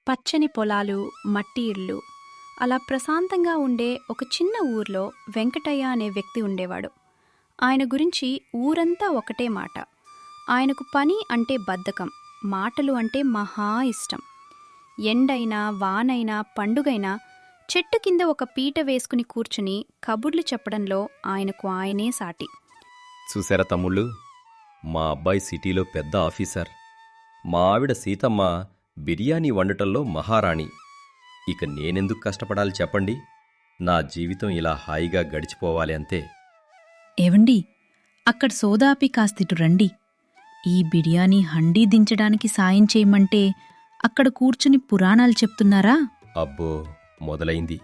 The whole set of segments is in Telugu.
పచ్చని పొలాలు, మట్టి ఇళ్ళు. అలా ప్రశాంతంగా ఉండే ఒక చిన్న ఊర్లో వెంకటయ్య అనే వ్యక్తి ఉండేవాడు. ఆయన గురించి ఊరంతా ఒకటే మాట. ఆయనకు పని అంటే బద్ధకం, మాటలు అంటే మహా ఇష్టం. ఎండైనా, వానైనా, పండుగైనా చెట్టు కింద ఒక పీట వేసుకుని కూర్చుని కబుర్లు చెప్పడంలో ఆయనకు ఆయనే సాటి. చూశారా తమ్ముళ్ళు, మా అబ్బాయి సిటీలో పెద్ద ఆఫీసర్. మా ఆవిడ సీతమ్మ బిర్యానీ వండటంలో మహారాణి. ఇక నేనెందుకు కష్టపడాలి చెప్పండి? నా జీవితం ఇలా హాయిగా గడిచిపోవాలి అంతే. ఏవండి, అక్కడ సోదాపి కాస్తిటు రండి. ఈ బిర్యానీ హండీ దించడానికి సాయం చేయమంటే అక్కడ కూర్చుని పురాణాలు చెప్తున్నారా? అబ్బో, మొదలైంది.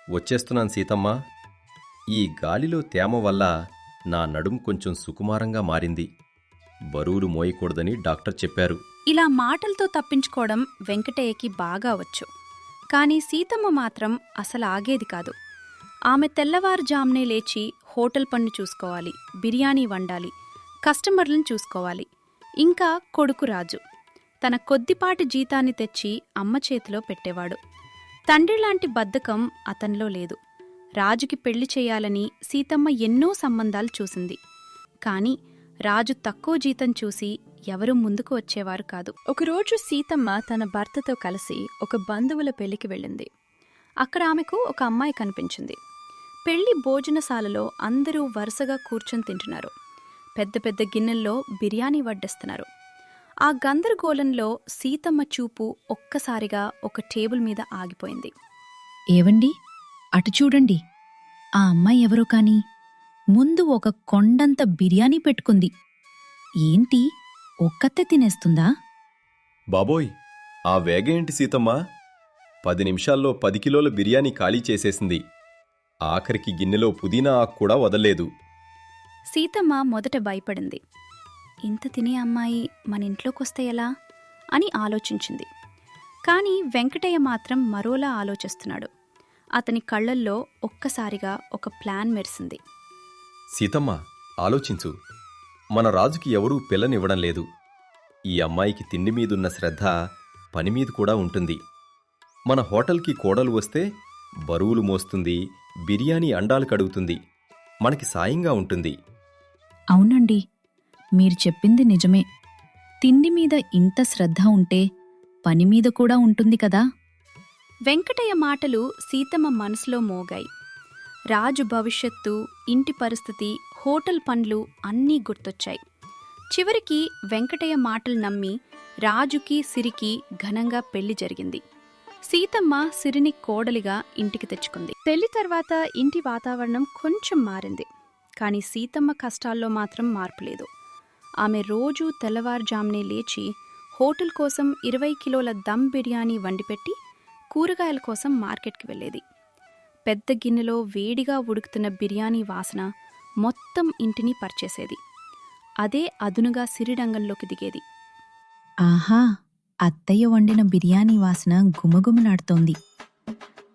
వచ్చేస్తున్నాను సీతమ్మ. ఈ గాలిలో తేమ వల్ల నా నడుం కొంచెం సుకుమారంగా మారింది. బరువులు మోయకూడదని డాక్టర్ చెప్పారు. ఇలా మాటలతో తప్పించుకోవడం వెంకటయ్యకి బాగా వచ్చు. కానీ సీతమ్మ మాత్రం అసలు ఆగేది కాదు. ఆమె తెల్లవారుజామునే లేచి హోటల్ పన్ను చూసుకోవాలి, బిర్యానీ వండాలి, కస్టమర్లను చూసుకోవాలి. ఇంకా కొడుకు రాజు తన కొద్దిపాటి జీతాన్ని తెచ్చి అమ్మ చేతిలో పెట్టేవాడు. తండ్రిలాంటి బద్ధకం అతనిలో లేదు. రాజుకి పెళ్లి చేయాలని సీతమ్మ ఎన్నో సంబంధాలు చూసింది. కాని రాజు తక్కువ జీతం చూసి ఎవరూ ముందుకు వచ్చేవారు కాదు. ఒకరోజు సీతమ్మ తన భర్తతో కలిసి ఒక బంధువుల పెళ్లికి వెళ్ళింది. అక్కడ ఆమెకు ఒక అమ్మాయి కనిపించింది. పెళ్లి భోజనశాలలో అందరూ వరుసగా కూర్చొని తింటున్నారు. పెద్ద పెద్ద గిన్నెల్లో బిర్యానీ వడ్డిస్తున్నారు. ఆ గందరగోళంలో సీతమ్మ చూపు ఒక్కసారిగా ఒక టేబుల్ మీద ఆగిపోయింది. ఏవండి, అటు చూడండి. ఆ అమ్మాయి ఎవరో కాని ముందు ఒక కొండంత బిర్యానీ పెట్టుకుంది. ఏంటి, ఒక్కతే తినేస్తుందా? బాబోయ్, ఆ వేగేంటి సీతమ్మా? 10 నిమిషాల్లో 10 కిలోల బిర్యానీ ఖాళీ చేసేసింది. ఆఖరికి గిన్నెలో పుదీనా ఆకు కూడా వదల్లేదు. సీతమ్మ మొదట భయపడింది. ఇంత తినే అమ్మాయి మన ఇంట్లోకొస్తే ఎలా అని ఆలోచించింది. కాని వెంకటయ్య మాత్రం మరోలా ఆలోచిస్తున్నాడు. అతని కళ్లల్లో ఒక్కసారిగా ఒక ప్లాన్ మెరిసింది. సీతమ్మ, ఆలోచించు. మన రాజుకి ఎవరూ పిల్లనివ్వడం లేదు. ఈ అమ్మాయికి తిండి మీదున్న శ్రద్ధ పనిమీద కూడా ఉంటుంది. మన హోటల్కి కోడలు వస్తే బరువులు మోస్తుంది, బిర్యానీ అండాలు కడుగుతుంది, మనకి సాయంగా ఉంటుంది. అవునండి, మీరు చెప్పింది నిజమే. తిండి మీద ఇంత శ్రద్ధ ఉంటే పనిమీద కూడా ఉంటుంది కదా. వెంకటయ్య మాటలు సీతమ్మ మనసులో మోగాయి. రాజు భవిష్యత్తు, ఇంటి పరిస్థితి, హోటల్ పనులు అన్నీ గుర్తొచ్చాయి. చివరికి వెంకటయ్య మాటలు నమ్మి రాజుకి, సిరికి ఘనంగా పెళ్లి జరిగింది. సీతమ్మ సిరిని కోడలిగా ఇంటికి తెచ్చుకుంది. పెళ్లి తర్వాత ఇంటి వాతావరణం కొంచెం మారింది. కాని సీతమ్మ కష్టాల్లో మాత్రం మార్పులేదు. ఆమె రోజూ తెల్లవారుజామునే లేచి హోటల్ కోసం 20 కిలోల దమ్ బిర్యానీ వండిపెట్టి కూరగాయల కోసం మార్కెట్కి వెళ్ళేది. పెద్ద గిన్నెలో వేడిగా ఉడుకుతున్న బిర్యానీ వాసన మొత్తం ఇంటిని పరిచేసేది. అదే అదునుగా సిరిడంగంలోకి దిగేది. ఆహా, అత్తయ్య వండిన బిర్యానీ వాసన గుమగుమలాడుతోంది.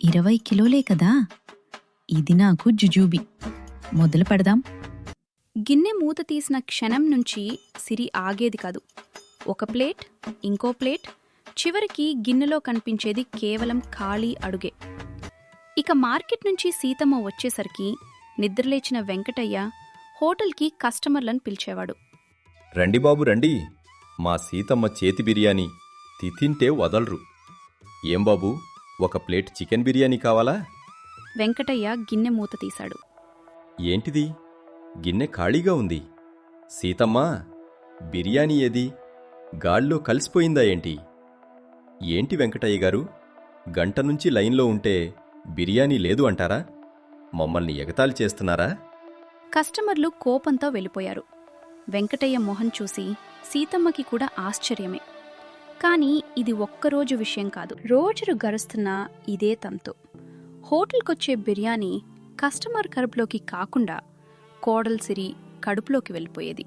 20 కిలోలే కదా, ఇది నాకు జుజూబి. మొదలు పెడదాం. గిన్నె మూత తీసిన క్షణం నుంచి సిరి ఆగేది కాదు. ఒక ప్లేట్, ఇంకో ప్లేట్, చివరికి గిన్నెలో కనిపించేది కేవలం ఖాళీ అడుగే. ఇక మార్కెట్ నుంచి సీతమ్మ వచ్చేసరికి నిద్రలేచిన వెంకటయ్య హోటల్కి కస్టమర్లను పిలిచేవాడు. రండి బాబు రండి, మా సీతమ్మ చేతి బిర్యానీ తింటే వదలరు. ఏం బాబు, ఒక ప్లేట్ చికెన్ బిర్యానీ కావాలా? వెంకటయ్య గిన్నె మూత తీశాడు. ఏంటిది, గిన్నె ఖాళీగా ఉంది. సీతమ్మా, బిర్యానీ ఏది? గాల్లో కలిసిపోయిందా ఏంటి? ఏంటి వెంకటయ్య గారు, గంట నుంచి లైన్లో ఉంటే బిర్యానీ లేదు అంటారా? మమ్మల్ని ఎగతాళి చేస్తున్నారా? కస్టమర్లు కోపంతో వెళ్ళిపోయారు. వెంకటయ్య మొహం చూసి సీతమ్మకి కూడా ఆశ్చర్యమే. కాని ఇది ఒక్కరోజు విషయం కాదు. రోజులు గడుస్తున్నా ఇదే తంతు. హోటల్కొచ్చే బిర్యానీ కస్టమర్ కడుపులోకి కాకుండా కోడల్ సిరి కడుపులోకి వెళ్ళిపోయేది.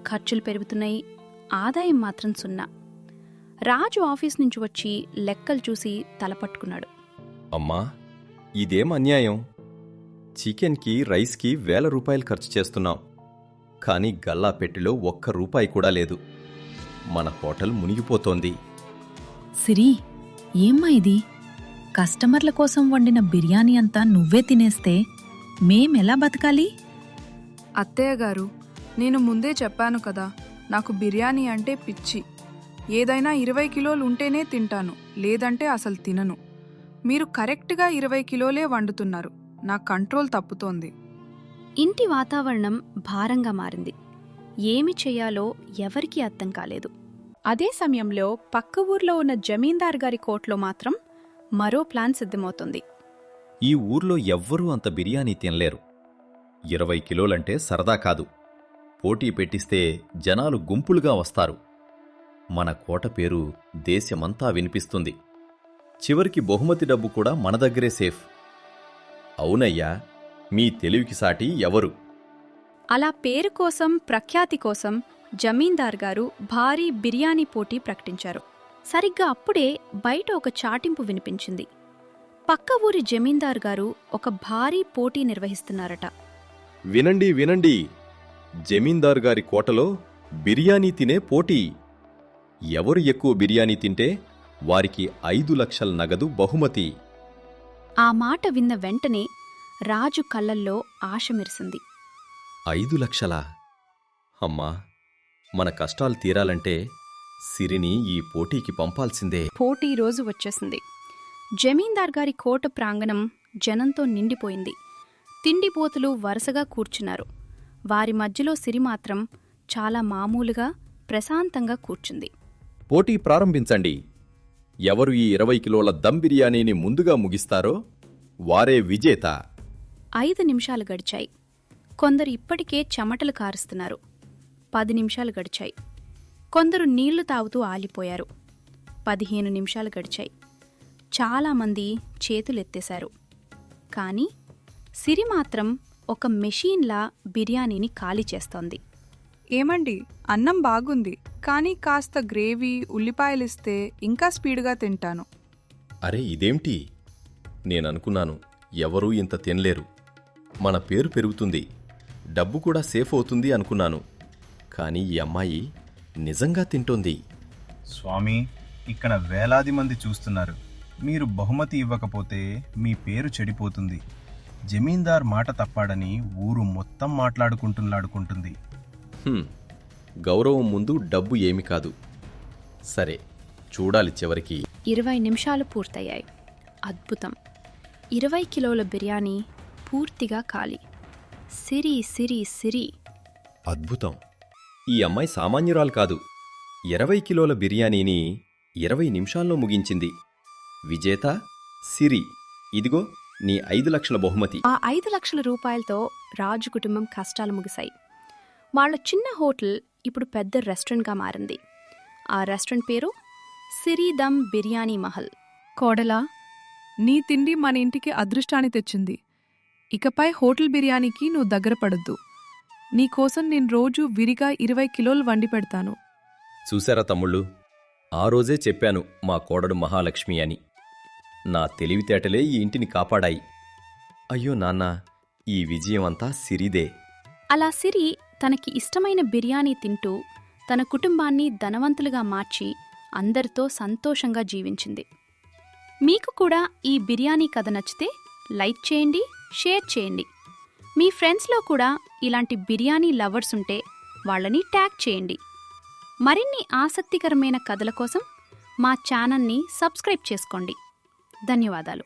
ఖర్చులు పెరుగుతున్నాయి, ఆదాయం మాత్రం సున్నా. రాజు ఆఫీస్ నుంచి వచ్చి లెక్కలు చూసి తలపట్టుకున్నాడు. అమ్మా, ఇదేం అన్యాయం? చికెన్కి, రైస్కి 1000 రూపాయలు ఖర్చు చేస్తున్నాం. కానీ గల్లా పెట్టెలో ఒక్క రూపాయి కూడా లేదు. మన హోటల్ మునిగిపోతోంది. సిరి, ఏమ్మా ఇది? కస్టమర్ల కోసం వండిన బిర్యానీ అంతా నువ్వే తినేస్తే మేమెలా బతకాలి? అత్తయ్య గారు, నేను ముందే చెప్పాను కదా, నాకు బిర్యానీ అంటే పిచ్చి. ఏదైనా 20 కిలోలు ఉంటేనే తింటాను, లేదంటే అసలు తినను. మీరు కరెక్ట్గా 20 కిలోలే వండుతున్నారు. నా కంట్రోల్ తప్పుతోంది. ఇంటి వాతావరణం భారంగా మారింది. ఏమి చెయ్యాలో ఎవరికీ అర్థం కాలేదు. అదే సమయంలో పక్క ఊర్లో ఉన్న జమీందార్ గారి కోట్లో మాత్రం మరో ప్లాన్ సిద్ధమవుతుంది. ఈ ఊర్లో ఎవ్వరూ అంత బిర్యానీ తినలేరు. 20 కిలోలంటే సరదా కాదు. పోటీ పెట్టిస్తే జనాలు గుంపులుగా వస్తారు. మన కోట పేరు దేశమంతా వినిపిస్తుంది. చివరికి బహుమతి డబ్బు కూడా మన దగ్గరే సేఫ్. అవునయ్యా, మీ తెలివికి సాటి ఎవరు? అలా పేరు కోసం, ప్రఖ్యాతి కోసం జమీందార్ గారు భారీ బిర్యానీ పోటీ ప్రకటించారు. సరిగ్గా అప్పుడే బయట ఒక చాటింపు వినిపించింది. పక్క ఊరి జమీందార్ గారు ఒక భారీ పోటీ నిర్వహిస్తున్నారట. వినండి వినండి, జమీందార్ గారి కోటలో బిర్యానీ తినే పోటీ. ఎవరు ఎక్కువ బిర్యానీ తింటే వారికి 5 లక్షల నగదు బహుమతి. ఆ మాట విన్న వెంటనే రాజు కళ్ళల్లో ఆశ మెరిసింది. 5 లక్షలా? అమ్మా, మన కష్టాలు తీరాలంటే సిరిని ఈ పోటీకి పంపాల్సిందే. పోటీ రోజు వచ్చేసింది. జమీందార్ గారి కోట ప్రాంగణం జనంతో నిండిపోయింది. తిండిపోతులు వరుసగా కూర్చున్నారు. వారి మధ్యలో సిరి మాత్రం చాలా మామూలుగా, ప్రశాంతంగా కూర్చుంది. పోటీ ప్రారంభించండి. ఎవరు ఈ 20 కిలోల దమ్ బిర్యానీని ముందుగా ముగిస్తారో వారే విజేత. 5 నిమిషాలు గడిచాయి. కొందరు ఇప్పటికే చెమటలు కారుస్తున్నారు. 10 నిమిషాలు గడిచాయి. కొందరు నీళ్లు తాగుతూ ఆలిపోయారు. 15 నిమిషాలు గడిచాయి. చాలామంది చేతులెత్తేశారు. కాని సిరి మాత్రం ఒక మెషీన్లా బిర్యానీని ఖాళీ చేస్తోంది. ఏమండి, అన్నం బాగుంది, కానీ కాస్త గ్రేవీ, ఉల్లిపాయలిస్తే ఇంకా స్పీడ్గా తింటాను. అరే ఇదేంటి? నేననుకున్నాను ఎవరూ ఇంత తినలేరు. మన పేరు పెరుగుతుంది, డబ్బు కూడా సేఫ్ అవుతుంది అనుకున్నాను. కానీ ఈ అమ్మాయి నిజంగా తింటోంది. స్వామి, ఇక్కడ వేలాది మంది చూస్తున్నారు. మీరు బహుమతి ఇవ్వకపోతే మీ పేరు చెడిపోతుంది. జమీందార్ మాట తప్పాడని ఊరు మొత్తం మాట్లాడుకుంటుంది. గౌరవం ముందు డబ్బు ఏమి కాదు. సరే, చూడాలి చివరికి. 20 నిమిషాలు పూర్తయ్యాయి. అద్భుతం! 20 కిలోల బిర్యానీ పూర్తిగా ఖాళీ. సిరి సిరి సిరి. అద్భుతం! ఈ అమ్మాయి సామాన్యురాలు కాదు. 20 కిలోల బిర్యానీని 20 నిమిషాల్లో ముగించింది. విజేత సిరి. ఇదిగో నీ 5 లక్షల బహుమతి. ఆ 5 లక్షల రూపాయలతో రాజు కుటుంబం కష్టాలు ముగిశాయి. వాళ్ళ చిన్న హోటల్ ఇప్పుడు పెద్ద రెస్టారెంట్గా మారింది. ఆ రెస్టారెంట్ పేరు సిరి దమ్ బిర్యానీ మహల్. కోడలా, నీ తిండి మన ఇంటికి అదృష్టాన్ని తెచ్చింది. ఇకపై హోటల్ బిర్యానీకి నువ్వు దగ్గర పడొద్దు. నీకోసం నేను రోజూ విరిగా 20 కిలోలు వండి పెడతాను. చూశారా తమ్ముళ్ళు, ఆ రోజే చెప్పాను మా కోడడు మహాలక్ష్మి అని. నా తెలివితేటలే ఈ ఇంటిని కాపాడాయి. అయ్యో నాన్నా, ఈ విజయమంతా సిరిదే. అలా సిరి తనకి ఇష్టమైన బిర్యానీ తింటూ తన కుటుంబాన్ని ధనవంతులుగా మార్చి అందరితో సంతోషంగా జీవించింది. మీకు కూడా ఈ బిర్యానీ కథ నచ్చితే లైక్ చేయండి, షేర్ చేయండి. మీ ఫ్రెండ్స్లో కూడా ఇలాంటి బిర్యానీ లవర్స్ ఉంటే వాళ్ళని ట్యాగ్ చేయండి. మరిన్ని ఆసక్తికరమైన కథల కోసం మా ఛానల్ని సబ్స్క్రైబ్ చేసుకోండి. ధన్యవాదాలు.